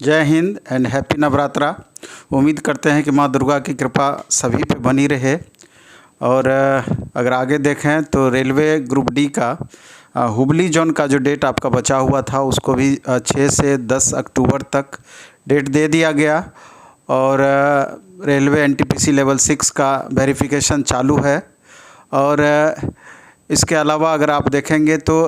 जय Hind and happy Navratra. उम्मीद करते हैं कि माँ दुर्गा की कृपा सभी पे बनी रहे। और अगर आगे देखें तो रेलवे ग्रुप डी का हुबली जोन का जो डेट आपका बचा हुआ था उसको भी 6 से 10 अक्टूबर तक डेट दे दिया गया। और रेलवे एनटीपीसी लेवल 6 का वेरिफिकेशन चालू है। और इसके अलावा अगर आप देखेंगे तो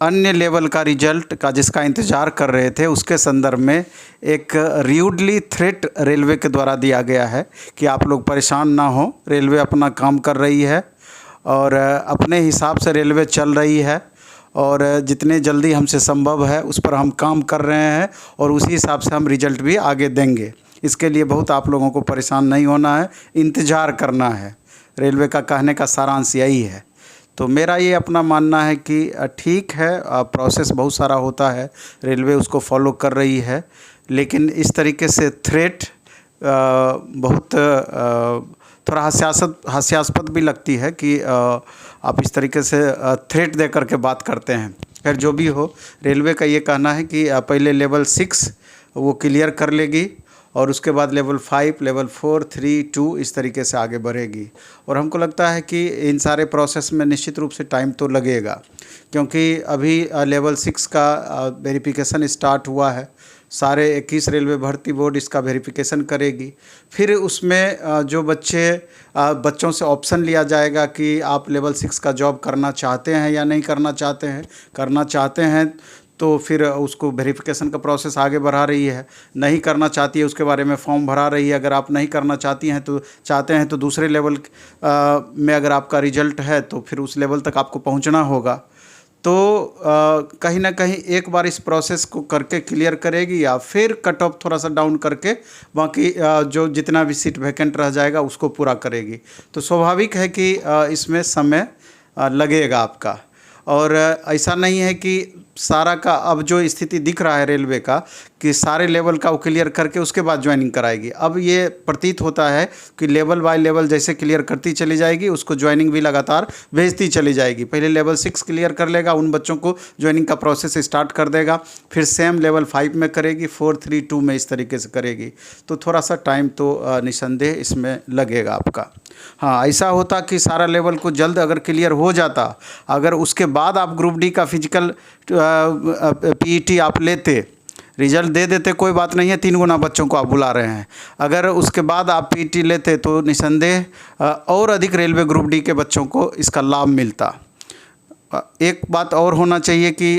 अन्य लेवल का रिजल्ट का जिसका इंतज़ार कर रहे थे उसके संदर्भ में एक र्यूडली थ्रेट रेलवे के द्वारा दिया गया है कि आप लोग परेशान ना हो, रेलवे अपना काम कर रही है और अपने हिसाब से रेलवे चल रही है और जितने जल्दी हमसे संभव है उस पर हम काम कर रहे हैं और उसी हिसाब से हम रिजल्ट भी आगे देंगे। इसके लिए बहुत आप लोगों को परेशान नहीं होना है, इंतज़ार करना है। रेलवे का कहने का सारांश यही है। तो मेरा ये अपना मानना है कि ठीक है, प्रोसेस बहुत सारा होता है, रेलवे उसको फॉलो कर रही है, लेकिन इस तरीके से थ्रेट बहुत थोड़ा हास्यास्पद भी लगती है कि आप इस तरीके से थ्रेट दे करके बात करते हैं। खैर जो भी हो, रेलवे का ये कहना है कि पहले लेवल 6 वो क्लियर कर लेगी और उसके बाद लेवल 5, लेवल 4, 3, 2 इस तरीके से आगे बढ़ेगी। और हमको लगता है कि इन सारे प्रोसेस में निश्चित रूप से टाइम तो लगेगा, क्योंकि अभी लेवल 6 का वेरिफिकेशन स्टार्ट हुआ है। सारे 21 रेलवे भर्ती बोर्ड इसका वेरिफिकेशन करेगी। फिर उसमें जो बच्चों से ऑप्शन लिया जाएगा कि आप लेवल 6 का जॉब करना चाहते हैं या नहीं करना चाहते हैं। करना चाहते हैं तो फिर उसको वेरिफिकेशन का प्रोसेस आगे बढ़ा रही है, नहीं करना चाहती है उसके बारे में फॉर्म भरा रही है। अगर आप नहीं करना चाहते हैं तो दूसरे लेवल में अगर आपका रिजल्ट है तो फिर उस लेवल तक आपको पहुंचना होगा। तो कहीं ना कहीं एक बार इस प्रोसेस को करके क्लियर करेगी या फिर कट ऑफ थोड़ा सा डाउन करके बाकी जो जितना भी सीट वैकेंट रह जाएगा उसको पूरा करेगी। तो स्वाभाविक है कि इसमें समय लगेगा आपका। और ऐसा नहीं है कि सारा का अब जो स्थिति दिख रहा है रेलवे का कि सारे लेवल का वो क्लियर करके उसके बाद ज्वाइनिंग कराएगी। अब ये प्रतीत होता है कि लेवल बाय लेवल जैसे क्लियर करती चली जाएगी, उसको ज्वाइनिंग भी लगातार भेजती चली जाएगी। पहले लेवल 6 क्लियर कर लेगा, उन बच्चों को ज्वाइनिंग का प्रोसेस स्टार्ट कर देगा, फिर सेम लेवल 5 में करेगी, 4, 3, 2 में इस तरीके से करेगी। तो थोड़ा सा टाइम तो निसंदेह इसमें लगेगा आपका। हाँ, ऐसा होता कि सारा लेवल को जल्द अगर क्लियर हो जाता, अगर उसके बाद आप ग्रुप डी का फिजिकल पीईटी आप लेते, रिजल्ट दे देते, कोई बात नहीं है, 3 गुना बच्चों को आप बुला रहे हैं। अगर उसके बाद आप पीईटी लेते तो निसंदेह और अधिक रेलवे ग्रुप डी के बच्चों को इसका लाभ मिलता। एक बात और होना चाहिए कि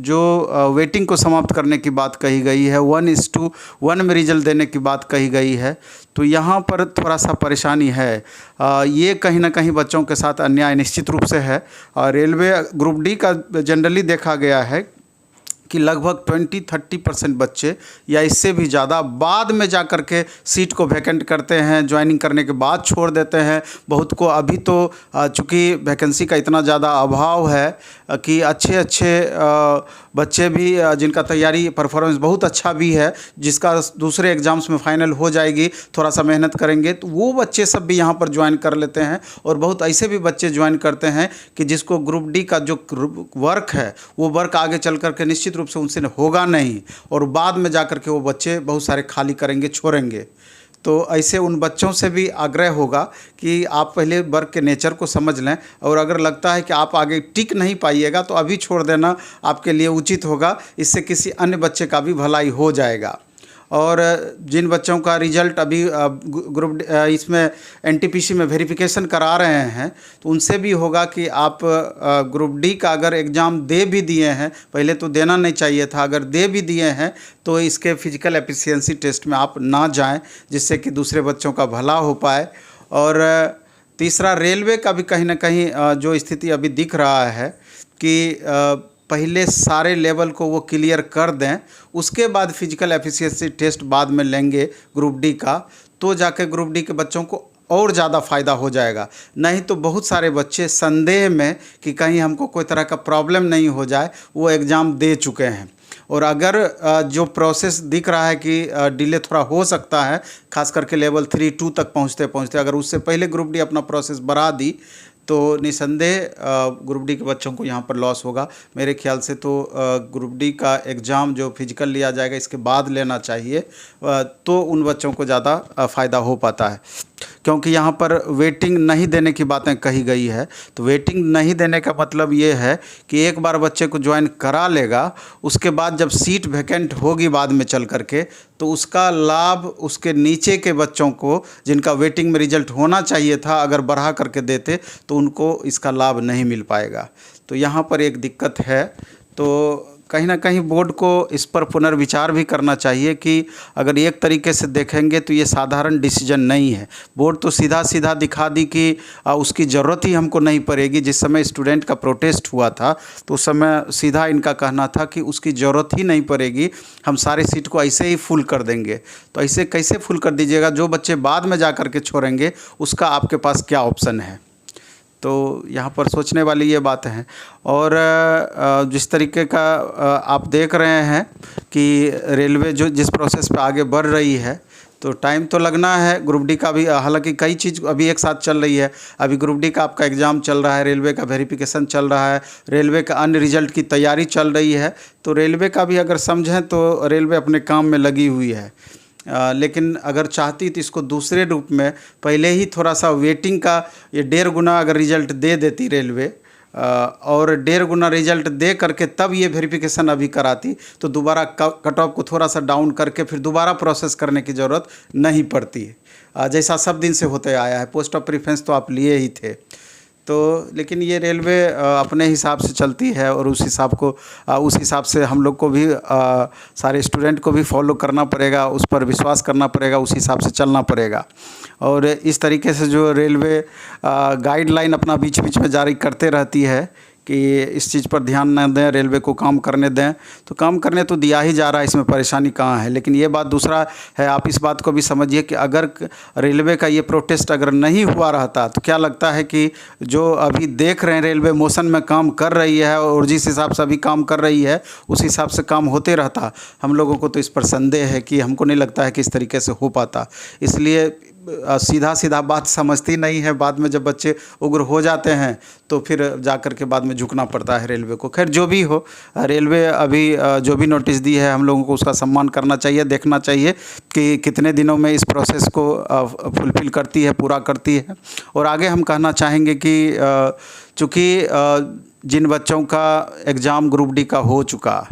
जो वेटिंग को समाप्त करने की बात कही गई है, 1:1 में रिजल्ट देने की बात कही गई है, तो यहाँ पर थोड़ा सा परेशानी है। ये कहीं ना कहीं बच्चों के साथ अन्याय निश्चित रूप से है। रेलवे ग्रुप डी का जनरली देखा गया है कि लगभग 20-30% बच्चे या इससे भी ज़्यादा बाद में जा कर के सीट को वैकेंट करते हैं, ज्वाइनिंग करने के बाद छोड़ देते हैं। बहुत को अभी तो चूँकि वैकेंसी का इतना ज़्यादा अभाव है कि अच्छे बच्चे भी जिनका तैयारी परफॉर्मेंस बहुत अच्छा भी है, जिसका दूसरे एग्ज़ाम्स में फ़ाइनल हो जाएगी, थोड़ा सा मेहनत करेंगे तो वो बच्चे सब भी यहाँ पर ज्वाइन कर लेते हैं। और बहुत ऐसे भी बच्चे ज्वाइन करते हैं कि जिसको ग्रुप डी का जो वर्क है वो वर्क आगे चल कर के निश्चित रूप से उनसे होगा नहीं और बाद में जाकर के वो बच्चे बहुत सारे खाली करेंगे, छोड़ेंगे। तो ऐसे उन बच्चों से भी आग्रह होगा कि आप पहले वर्क के नेचर को समझ लें और अगर लगता है कि आप आगे टिक नहीं पाइएगा तो अभी छोड़ देना आपके लिए उचित होगा। इससे किसी अन्य बच्चे का भी भलाई हो जाएगा। और जिन बच्चों का रिजल्ट अभी ग्रुप इसमें एनटीपीसी में वेरिफिकेशन करा रहे हैं तो उनसे भी होगा कि आप ग्रुप डी का अगर एग्ज़ाम दे भी दिए हैं, पहले तो देना नहीं चाहिए था, अगर दे भी दिए हैं तो इसके फिजिकल एफिशिएंसी टेस्ट में आप ना जाएं, जिससे कि दूसरे बच्चों का भला हो पाए। और तीसरा, रेलवे का भी कहीं ना कहीं जो स्थिति अभी दिख रहा है कि पहले सारे लेवल को वो क्लियर कर दें, उसके बाद फिजिकल एफिशिएंसी टेस्ट बाद में लेंगे ग्रुप डी का, तो जाके ग्रुप डी के बच्चों को और ज़्यादा फ़ायदा हो जाएगा। नहीं तो बहुत सारे बच्चे संदेह में कि कहीं हमको कोई तरह का प्रॉब्लम नहीं हो जाए वो एग्ज़ाम दे चुके हैं। और अगर जो प्रोसेस दिख रहा है कि डिले थोड़ा हो सकता है, खास करके लेवल 3, 2 तक पहुँचते अगर उससे पहले ग्रुप डी अपना प्रोसेस बढ़ा दी तो निसंदेह ग्रुप डी के बच्चों को यहाँ पर लॉस होगा। मेरे ख्याल से तो ग्रुप डी का एग्ज़ाम जो फिजिकल लिया जाएगा इसके बाद लेना चाहिए, तो उन बच्चों को ज़्यादा फ़ायदा हो पाता है, क्योंकि यहाँ पर वेटिंग नहीं देने की बातें कही गई है। तो वेटिंग नहीं देने का मतलब ये है कि एक बार बच्चे को ज्वाइन करा लेगा, उसके बाद जब सीट वैकेंट होगी बाद में चल करके, तो उसका लाभ उसके नीचे के बच्चों को जिनका वेटिंग में रिजल्ट होना चाहिए था, अगर बढ़ा करके देते तो उनको इसका लाभ नहीं मिल पाएगा। तो यहाँ पर एक दिक्कत है। तो कहीं ना कहीं बोर्ड को इस पर पुनर्विचार भी करना चाहिए कि अगर एक तरीके से देखेंगे तो ये साधारण डिसीजन नहीं है। बोर्ड तो सीधा सीधा दिखा दी कि उसकी ज़रूरत ही हमको नहीं पड़ेगी। जिस समय स्टूडेंट का प्रोटेस्ट हुआ था तो उस समय सीधा इनका कहना था कि उसकी ज़रूरत ही नहीं पड़ेगी, हम सारे सीट को ऐसे ही फुल कर देंगे। तो ऐसे कैसे फुल कर दीजिएगा? जो बच्चे बाद में जा कर के छोड़ेंगे उसका आपके पास क्या ऑप्शन है? तो यहाँ पर सोचने वाली ये बात है। और जिस तरीके का आप देख रहे हैं कि रेलवे जो जिस प्रोसेस पे आगे बढ़ रही है, तो टाइम तो लगना है ग्रुप डी का भी। हालांकि कई चीज़ अभी एक साथ चल रही है। अभी ग्रुप डी का आपका एग्ज़ाम चल रहा है, रेलवे का वेरिफिकेशन चल रहा है, रेलवे का अन्य रिजल्ट की तैयारी चल रही है। तो रेलवे का भी अगर समझें तो रेलवे अपने काम में लगी हुई है। लेकिन अगर चाहती तो इसको दूसरे रूप में पहले ही थोड़ा सा वेटिंग का ये 1.5 गुना अगर रिज़ल्ट दे देती रेलवे, और 1.5 गुना रिज़ल्ट दे करके तब ये वेरिफिकेशन अभी कराती, तो दोबारा कट ऑफ को थोड़ा सा डाउन करके फिर दोबारा प्रोसेस करने की ज़रूरत नहीं पड़ती है, जैसा सब दिन से होते आया है। पोस्ट ऑफ प्रेफरेंस तो आप लिए ही थे। तो लेकिन ये रेलवे अपने हिसाब से चलती है, और उस हिसाब से हम लोग को भी सारे स्टूडेंट को भी फॉलो करना पड़ेगा, उस पर विश्वास करना पड़ेगा, उस हिसाब से चलना पड़ेगा। और इस तरीके से जो रेलवे गाइडलाइन अपना बीच बीच में जारी करते रहती है कि इस चीज़ पर ध्यान न दें, रेलवे को काम करने दें, तो काम करने तो दिया ही जा रहा है, इसमें परेशानी कहाँ है। लेकिन ये बात दूसरा है, आप इस बात को भी समझिए कि अगर रेलवे का ये प्रोटेस्ट अगर नहीं हुआ रहता तो क्या लगता है कि जो अभी देख रहे हैं रेलवे मोशन में काम कर रही है और जिस हिसाब से अभी काम कर रही है उस हिसाब से काम होते रहता। हम लोगों को तो इस पर संदेह है कि हमको नहीं लगता है कि इस तरीके से हो पाता। इसलिए सीधा सीधा बात समझती नहीं है, बाद में जब बच्चे उग्र हो जाते हैं तो फिर जा कर के बाद में झुकना पड़ता है रेलवे को। खैर जो भी हो, रेलवे अभी जो भी नोटिस दी है हम लोगों को उसका सम्मान करना चाहिए, देखना चाहिए कि कितने दिनों में इस प्रोसेस को फुलफ़िल करती है, पूरा करती है। और आगे हम कहना चाहेंगे कि चूँकि जिन बच्चों का एग्ज़ाम ग्रुप डी का हो चुका,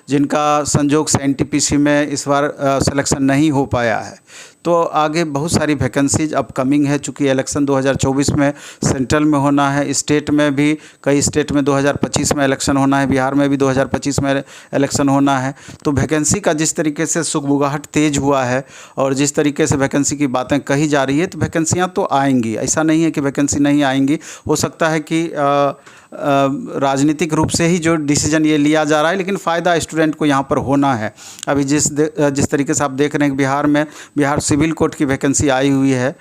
जिनका संजोग से एनटीपीसी में इस बार सिलेक्शन नहीं हो पाया है, तो आगे बहुत सारी वैकेंसीज अपकमिंग है। चूँकि इलेक्शन 2024 में सेंट्रल में होना है, स्टेट में भी कई स्टेट में 2025 में इलेक्शन होना है, बिहार में भी 2025 में इलेक्शन होना है। तो वैकेंसी का जिस तरीके से सुगबुगाहट तेज़ हुआ है और जिस तरीके से वैकेंसी की बातें कही जा रही है, तो वैकेंसियाँ तो आएंगी, ऐसा नहीं है कि वैकेंसी नहीं आएंगी। हो सकता है कि राजनीतिक रूप से ही जो डिसीजन ये लिया जा रहा है, लेकिन फ़ायदा स्टूडेंट को यहाँ पर होना है। अभी जिस तरीके से आप देख रहे हैं कि बिहार सिविल कोर्ट की वैकेंसी आई हुई है,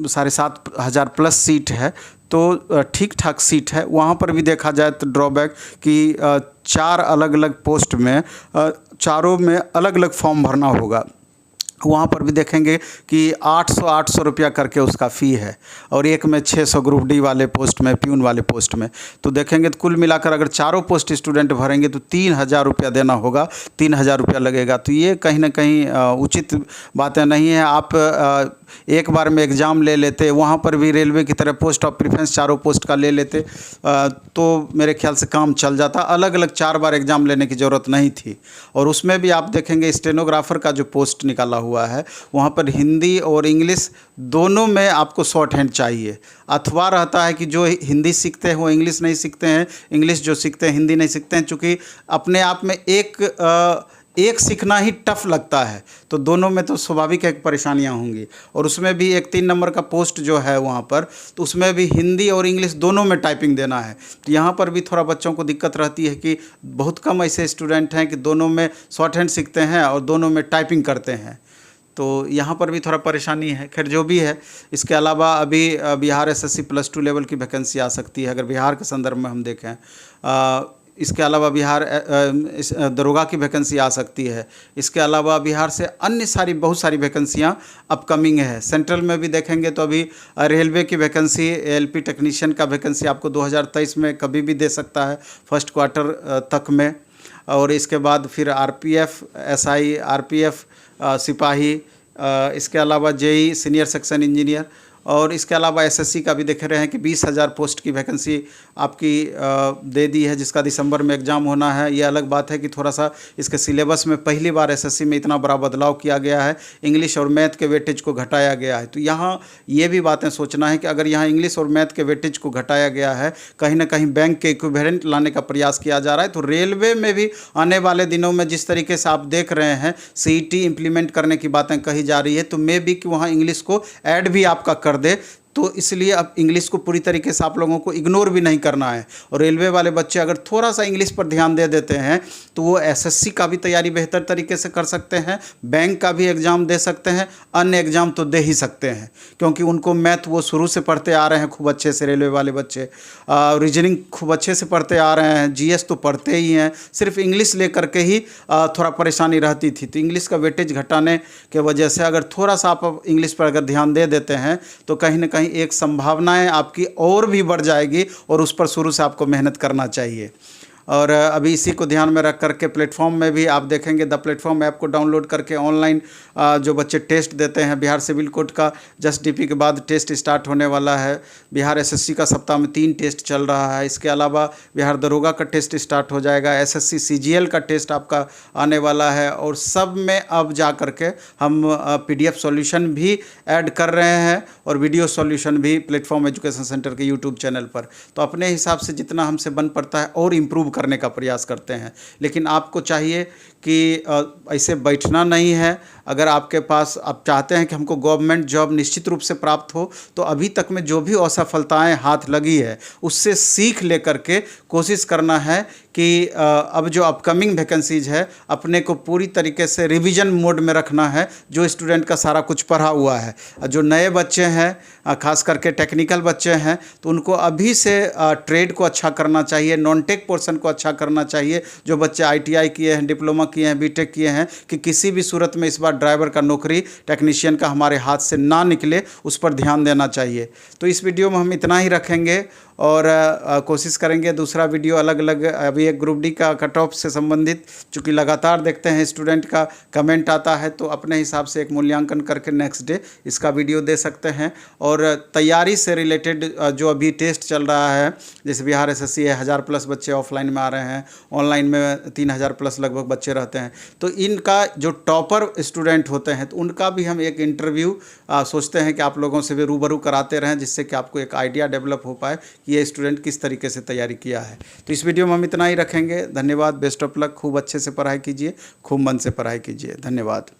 7,500 प्लस सीट है, तो ठीक ठाक सीट है। वहाँ पर भी देखा जाए तो ड्रॉबैक कि 4 अलग अलग पोस्ट में चारों में अलग अलग फॉर्म भरना होगा। वहाँ पर भी देखेंगे कि 800 रुपया करके उसका फ़ी है, और एक में 600 ग्रुप डी वाले पोस्ट में, प्यून वाले पोस्ट में। तो देखेंगे तो कुल मिलाकर अगर चारों पोस्ट स्टूडेंट भरेंगे तो 3,000 रुपया देना होगा, 3,000 रुपया लगेगा। तो ये कहीं ना कहीं उचित बातें नहीं है। आप एक बार में एग्ज़ाम ले लेते, वहाँ पर भी रेलवे की तरह पोस्ट ऑफ प्रेफरेंस चारों पोस्ट का ले लेते, तो मेरे ख्याल से काम चल जाता। अलग अलग 4 बार एग्ज़ाम लेने की ज़रूरत नहीं थी। और उसमें भी आप देखेंगे स्टेनोग्राफर का जो पोस्ट निकाला हुआ है, वहाँ पर हिंदी और इंग्लिश दोनों में आपको शॉर्ट हैंड चाहिए। अथवा रहता है कि जो हिंदी सीखते हैं वो इंग्लिश नहीं सीखते हैं, इंग्लिश जो सीखते हैं हिंदी नहीं सीखते हैं। चूँकि अपने आप में एक सीखना ही टफ लगता है, तो दोनों में तो स्वाभाविक है कि परेशानियां होंगी। और उसमें भी एक 3 नंबर का पोस्ट जो है वहाँ पर, तो उसमें भी हिंदी और इंग्लिश दोनों में टाइपिंग देना है। तो यहाँ पर भी थोड़ा बच्चों को दिक्कत रहती है कि बहुत कम ऐसे स्टूडेंट हैं कि दोनों में शॉर्ट हैंड सीखते हैं और दोनों में टाइपिंग करते हैं। तो यहाँ पर भी थोड़ा परेशानी है। खैर जो भी है, इसके अलावा अभी बिहार SSC +2 लेवल की वैकेंसी आ सकती है, अगर बिहार के संदर्भ में हम देखें। इसके अलावा बिहार दरोगा की वैकेंसी आ सकती है। इसके अलावा बिहार से अन्य बहुत सारी वैकेंसियाँ अपकमिंग है। सेंट्रल में भी देखेंगे तो अभी रेलवे की वैकेंसी, एलपी टेक्नीशियन का वैकेंसी आपको 2023 में कभी भी दे सकता है, फर्स्ट क्वार्टर तक में। और इसके बाद फिर आरपीएफ, एसआई, आरपीएफ, सिपाही, इसके अलावा जेई सीनियर सेक्शन इंजीनियर, और इसके अलावा एसएससी का भी देख रहे हैं कि 20,000 पोस्ट की वैकेंसी आपकी दे दी है, जिसका दिसंबर में एग्ज़ाम होना है। ये अलग बात है कि थोड़ा सा इसके सिलेबस में पहली बार एसएससी में इतना बड़ा बदलाव किया गया है, इंग्लिश और मैथ के वेटेज को घटाया गया है। तो यहाँ ये भी बातें सोचना है कि अगर यहाँ इंग्लिश और मैथ के वेटेज को घटाया गया है, कहीं ना कहीं बैंक के इक्विवेलेंट लाने का प्रयास किया जा रहा है। तो रेलवे में भी आने वाले दिनों में जिस तरीके से आप देख रहे हैं सीईटी इम्प्लीमेंट करने की बातें कही जा रही है, तो मे भी कि वहाँ इंग्लिश को ऐड भी आपका कर दे। तो इसलिए अब इंग्लिश को पूरी तरीके से आप लोगों को इग्नोर भी नहीं करना है। और रेलवे वाले बच्चे अगर थोड़ा सा इंग्लिश पर ध्यान दे देते हैं तो वो एसएससी का भी तैयारी बेहतर तरीके से कर सकते हैं, बैंक का भी एग्ज़ाम दे सकते हैं, अन्य एग्ज़ाम तो दे ही सकते हैं, क्योंकि उनको मैथ वो शुरू से पढ़ते आ रहे हैं खूब अच्छे से। रेलवे वाले बच्चे रीजनिंग खूब अच्छे से पढ़ते आ रहे हैं, जीएस तो पढ़ते ही हैं, सिर्फ इंग्लिश लेकर के ही थोड़ा परेशानी रहती थी। तो इंग्लिश का वेटेज घटाने के वजह से अगर थोड़ा सा आप इंग्लिश पर अगर ध्यान दे देते हैं तो कहीं ना कहीं एक संभावनाएं आपकी और भी बढ़ जाएगी, और उस पर शुरू से आपको मेहनत करना चाहिए। और अभी इसी को ध्यान में रख करके प्लेटफॉर्म में भी आप देखेंगे, द प्लेटफॉर्म ऐप को डाउनलोड करके ऑनलाइन जो बच्चे टेस्ट देते हैं, बिहार सिविल कोड का जस्ट डीपी के बाद टेस्ट स्टार्ट होने वाला है। बिहार एसएससी का सप्ताह में 3 टेस्ट चल रहा है। इसके अलावा बिहार दरोगा का टेस्ट स्टार्ट हो जाएगा, एसएससी सीजीएल का टेस्ट आपका आने वाला है, और सब में अब जा करके हम पीडीएफ सॉल्यूशन भी ऐड कर रहे हैं और वीडियो सॉल्यूशन भी प्लेटफॉर्म एजुकेशन सेंटर के यूट्यूब चैनल पर। तो अपने हिसाब से जितना हमसे बन पड़ता है और इम्प्रूव करने का प्रयास करते हैं। लेकिन आपको चाहिए कि ऐसे बैठना नहीं है। अगर आपके पास आप चाहते हैं कि हमको गवर्नमेंट जॉब निश्चित रूप से प्राप्त हो, तो अभी तक में जो भी असफलताएं हाथ लगी है उससे सीख लेकर के कोशिश करना है कि अब जो अपकमिंग वैकेंसीज है अपने को पूरी तरीके से रिवीजन मोड में रखना है। जो स्टूडेंट का सारा कुछ पढ़ा हुआ है, जो नए बच्चे हैं, खास करके टेक्निकल बच्चे हैं, तो उनको अभी से ट्रेड को अच्छा करना चाहिए, नॉन टेक पोर्शन को अच्छा करना चाहिए। जो बच्चे आईटीआई किए हैं, डिप्लोमा किए हैं, बीटेक किए हैं, कि किसी भी सूरत में इस बार ड्राइवर का नौकरी, टेक्नीशियन का हमारे हाथ से ना निकले, उस पर ध्यान देना चाहिए। तो इस वीडियो में हम इतना ही रखेंगे और कोशिश करेंगे दूसरा वीडियो अलग अलग, अभी एक ग्रुप डी का कट ऑफ से संबंधित, चूँकि लगातार देखते हैं स्टूडेंट का कमेंट आता है, तो अपने हिसाब से एक मूल्यांकन करके नेक्स्ट डे इसका वीडियो दे सकते हैं। और तैयारी से रिलेटेड जो अभी टेस्ट चल रहा है, जैसे बिहार एसएससी है, 1000+ बच्चे ऑफलाइन में आ रहे हैं, ऑनलाइन में 3000+ लगभग बच्चे रहते हैं। तो इनका जो टॉपर स्टूडेंट होते हैं तो उनका भी हम एक इंटरव्यू सोचते हैं कि आप लोगों से भी रूबरू कराते रहें, जिससे कि आपको एक आइडिया डेवलप हो पाए कि ये स्टूडेंट किस तरीके से तैयारी किया है। तो इस वीडियो में हम इतना ही रखेंगे। धन्यवाद, बेस्ट ऑफ लक, खूब अच्छे से पढ़ाई कीजिए, खूब मन से पढ़ाई कीजिए। धन्यवाद।